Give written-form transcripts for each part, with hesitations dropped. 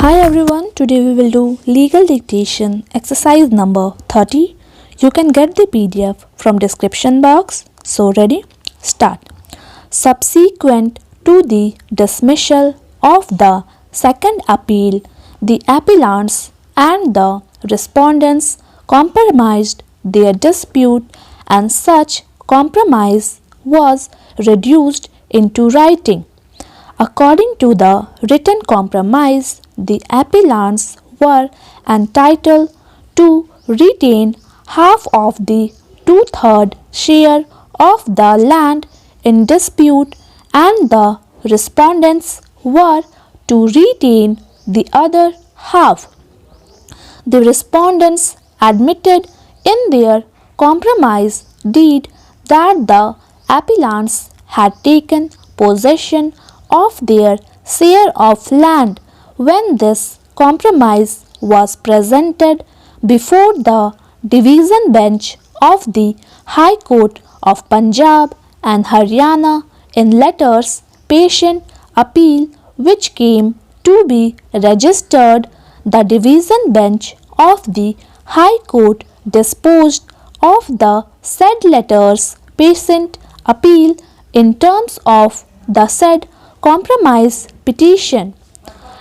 Hi everyone, today we will do legal dictation exercise number 30. You can get the PDF from description box. So ready? Start. Subsequent to the dismissal of the second appeal, the appellants and the respondents compromised their dispute and such compromise was reduced into writing. According to the written compromise, the appellants were entitled to retain half of the two-third share of the land in dispute and the respondents were to retain the other half. The respondents admitted in their compromise deed that the appellants had taken possession of their share of land when this compromise was presented before the division bench of the High Court of Punjab and Haryana in letters patent appeal which came to be registered. The division bench of the High Court disposed of the said letters patent appeal in terms of the said compromise petition.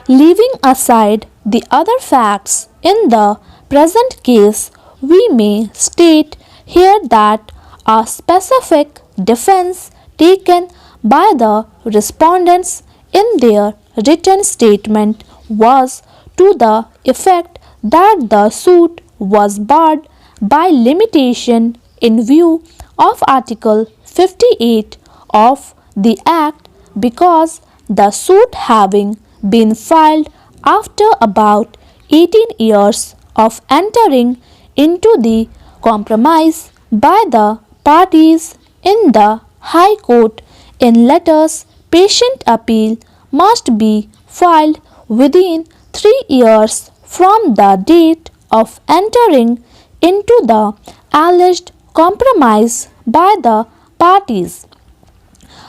Leaving aside the other facts in the present case, we may state here that a specific defense taken by the respondents in their written statement was to the effect that the suit was barred by limitation in view of Article 58 of the Act because the suit having been filed after about 18 years of entering into the compromise by the parties in the High Court in letters patent appeal must be filed within 3 years from the date of entering into the alleged compromise by the parties.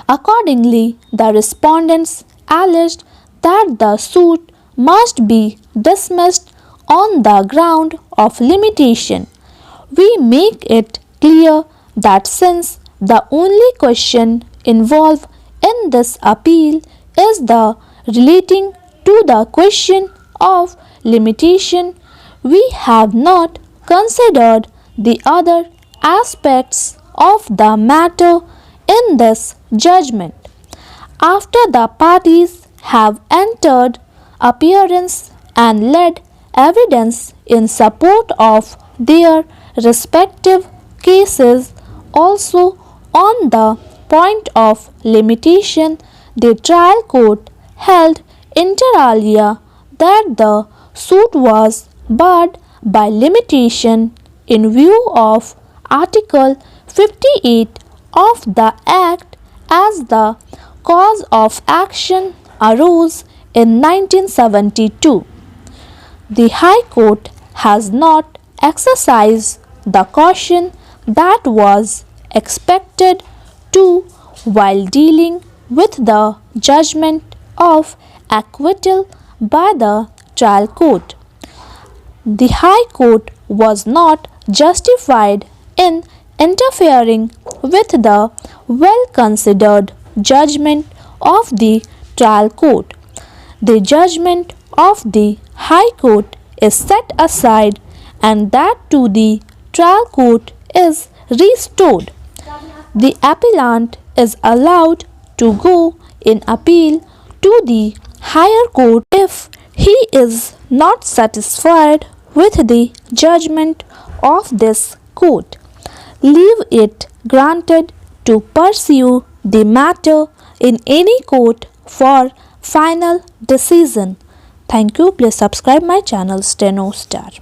Accordingly, the respondents alleged that the suit must be dismissed on the ground of limitation. We make it clear that since the only question involved in this appeal is the relating to the question of limitation, we have not considered the other aspects of the matter in this judgment. After the parties have entered appearance and led evidence in support of their respective cases, also on the point of limitation, the trial court held inter alia that the suit was barred by limitation in view of Article 58 of the Act as the cause of action arose in 1972. The High Court has not exercised the caution that was expected to while dealing with the judgment of acquittal by the trial court. The High Court was not justified in interfering with the well-considered judgment of the trial court. The judgment of the High Court is set aside and that to the trial court is restored. The appellant is allowed to go in appeal to the higher court if he is not satisfied with the judgment of this court. Leave it granted to pursue the matter in any court for final decision. Thank you. Please subscribe my channel Steno Star.